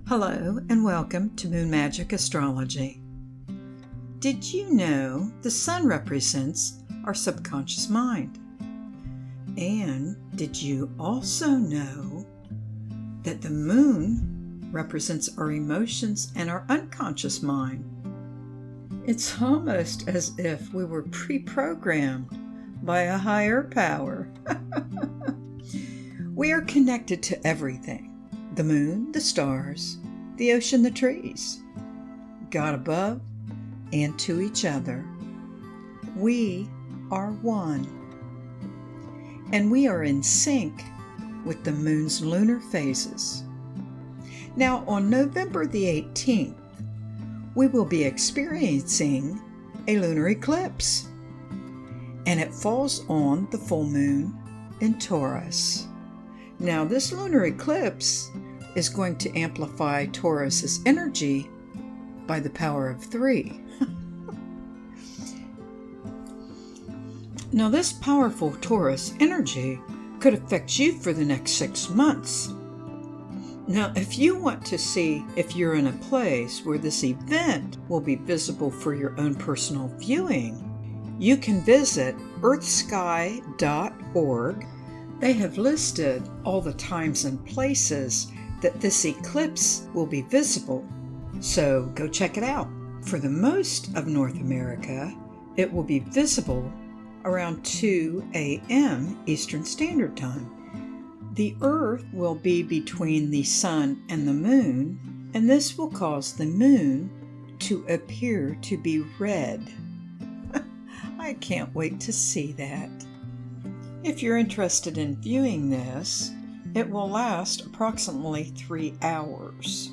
Hello and welcome to Moon Magic Astrology. Did you know the sun represents our subconscious mind? And did you also know that the moon represents our emotions and our unconscious mind? It's almost as if we were pre-programmed by a higher power. We are connected to everything. The moon, the stars, the ocean, the trees, God above, and to each other. We are one. And we are in sync with the moon's lunar phases. Now, on November the 18th, we will be experiencing a lunar eclipse. And it falls on the full moon in Taurus. Now, this lunar eclipse is going to amplify Taurus's energy by the power of 3. Now, this powerful Taurus energy could affect you for the next 6 months. Now, if you want to see if you're in a place where this event will be visible for your own personal viewing, you can visit earthsky.org. They have listed all the times and places that this eclipse will be visible, so go check it out. For the most of North America, it will be visible around 2 a.m. Eastern Standard Time. The Earth will be between the Sun and the Moon, and this will cause the Moon to appear to be red. I can't wait to see that. If you're interested in viewing this, it will last approximately 3 hours.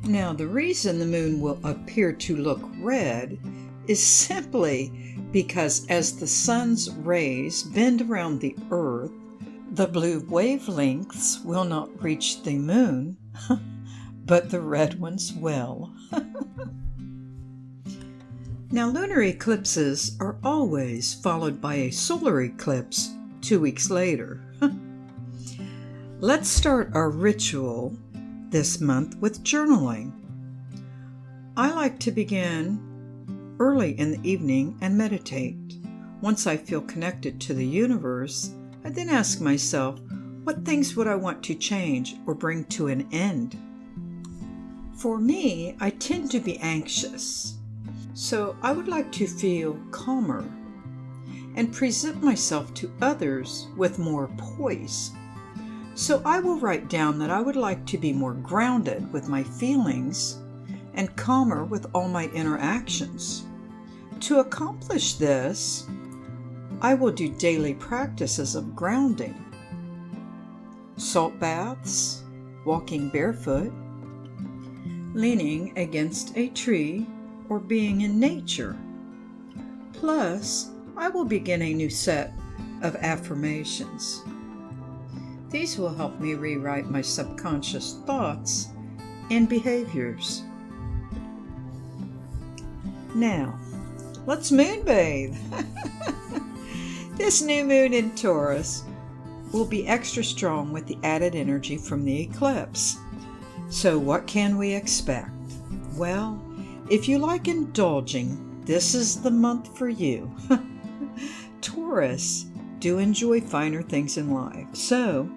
Now, the reason the moon will appear to look red is simply because as the sun's rays bend around the earth, the blue wavelengths will not reach the moon, but the red ones will. Now, lunar eclipses are always followed by a solar eclipse 2 weeks later. Let's start our ritual this month with journaling. I like to begin early in the evening and meditate. Once I feel connected to the universe, I then ask myself, what things would I want to change or bring to an end? For me, I tend to be anxious, so I would like to feel calmer and present myself to others with more poise. So I will write down that I would like to be more grounded with my feelings and calmer with all my interactions. To accomplish this, I will do daily practices of grounding, salt baths, walking barefoot, leaning against a tree, or being in nature. Plus, I will begin a new set of affirmations. These will help me rewrite my subconscious thoughts and behaviors. Now, let's moonbathe. This new moon in Taurus will be extra strong with the added energy from the eclipse. So what can we expect? Well, if you like indulging, this is the month for you. Taurus do enjoy finer things in life, so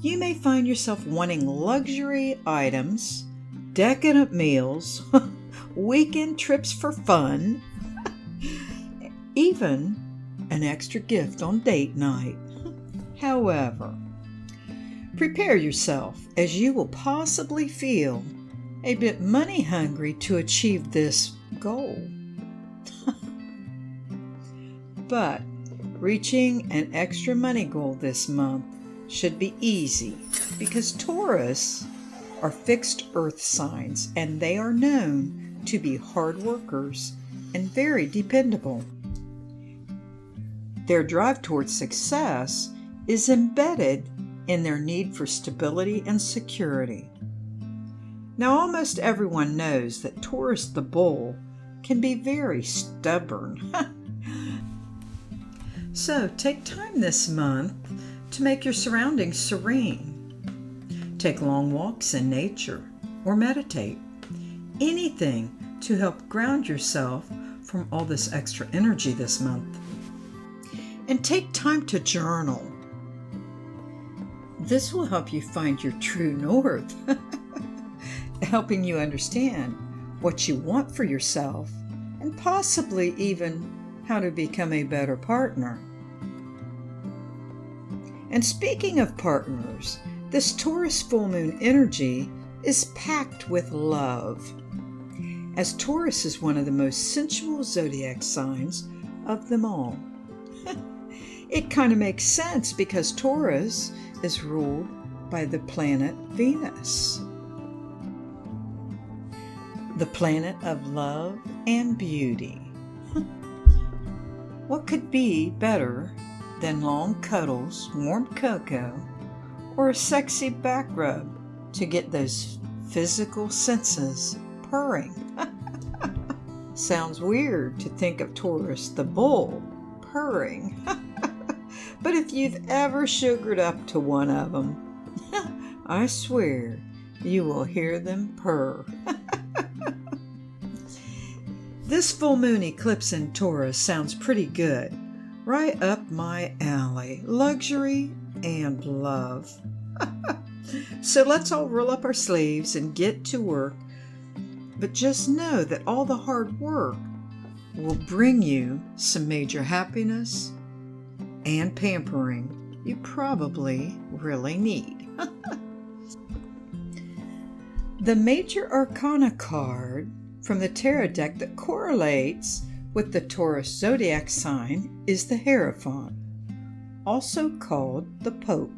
you may find yourself wanting luxury items, decadent meals, weekend trips for fun, even an extra gift on date night. However, prepare yourself, as you will possibly feel a bit money hungry to achieve this goal. But reaching an extra money goal this month should be easy because Taurus are fixed earth signs and they are known to be hard workers and very dependable. Their drive towards success is embedded in their need for stability and security. Now, almost everyone knows that Taurus the bull can be very stubborn. So take time this month to make your surroundings serene. take long walks in nature, or meditate. Anything to help ground yourself from all this extra energy this month. And take time to journal. This will help you find your true north, helping you understand what you want for yourself and possibly even how to become a better partner. And speaking of partners, this Taurus full moon energy is packed with love, as Taurus is one of the most sensual zodiac signs of them all. It kind of makes sense because Taurus is ruled by the planet Venus, the planet of love and beauty. What could be better than long cuddles, warm cocoa, or a sexy back rub to get those physical senses purring? Sounds weird to think of Taurus the bull purring. But if you've ever sugared up to one of them, I swear you will hear them purr. This full moon eclipse in Taurus sounds pretty good. Right up my alley. Luxury and love. So let's all roll up our sleeves and get to work. But just know that all the hard work will bring you some major happiness and pampering you probably really need. The major arcana card from the tarot deck that correlates with the Taurus zodiac sign is the Hierophant, also called the Pope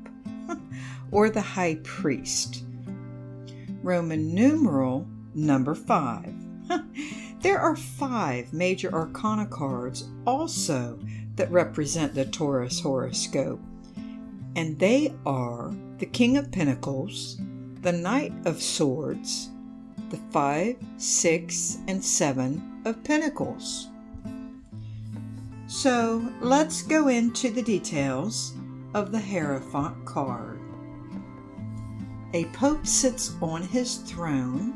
or the High Priest. Roman numeral number 5. There are 5 major arcana cards also that represent the Taurus horoscope, and they are the King of Pentacles, the Knight of Swords, the 5, 6, and 7 of Pentacles. So let's go into the details of the Hierophant card. A pope sits on his throne,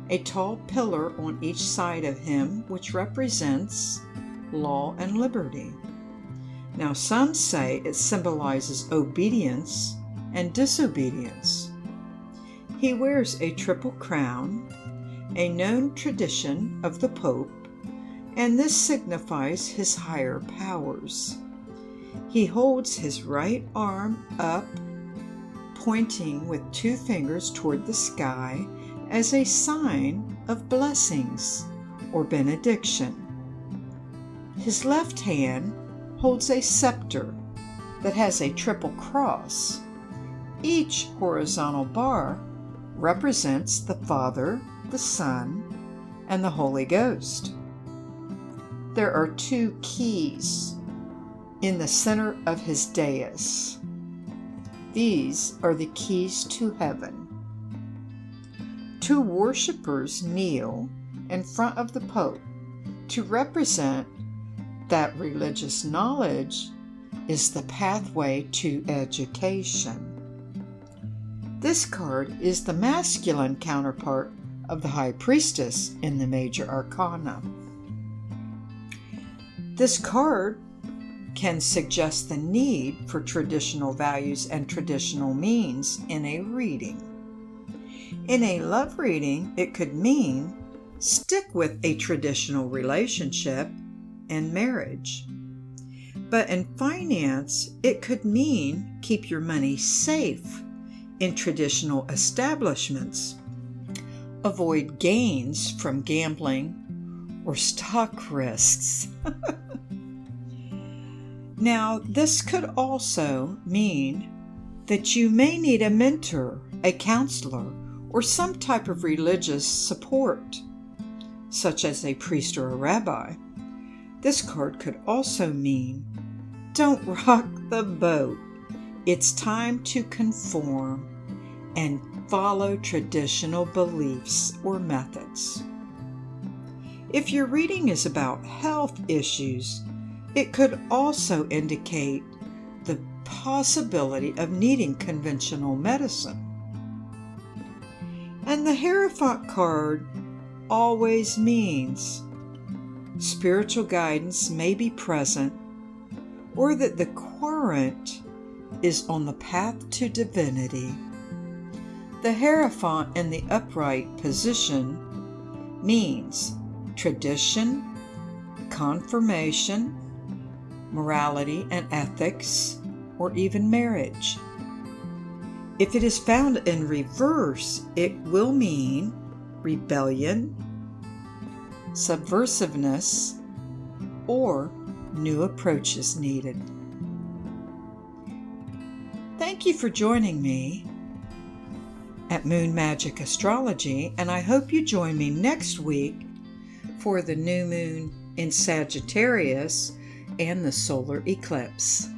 a tall pillar on each side of him, which represents law and liberty. Now some say it symbolizes obedience and disobedience. He wears a triple crown, a known tradition of the Pope, and this signifies his higher powers. He holds his right arm up, pointing with 2 fingers toward the sky as a sign of blessings or benediction. His left hand holds a scepter that has a triple cross. Each horizontal bar represents the Father, the Son, and the Holy Ghost. There are 2 keys in the center of his dais. These are the keys to heaven. 2 worshipers kneel in front of the Pope to represent that religious knowledge is the pathway to education. This card is the masculine counterpart of the High Priestess in the major arcana. This card can suggest the need for traditional values and traditional means in a reading. In a love reading, it could mean stick with a traditional relationship and marriage. But in finance, it could mean keep your money safe in traditional establishments. Avoid gains from gambling or stock risks. Now, this could also mean that you may need a mentor, a counselor, or some type of religious support, such as a priest or a rabbi. This card could also mean, don't rock the boat. It's time to conform and follow traditional beliefs or methods. If your reading is about health issues, it could also indicate the possibility of needing conventional medicine. And the Hierophant card always means spiritual guidance may be present, or that the querent is on the path to divinity. The Hierophant in the upright position means tradition, confirmation, morality and ethics, or even marriage. If it is found in reverse, it will mean rebellion, subversiveness, or new approaches needed. Thank you for joining me at Moon Magic Astrology, and I hope you join me next week for the new moon in Sagittarius and the solar eclipse.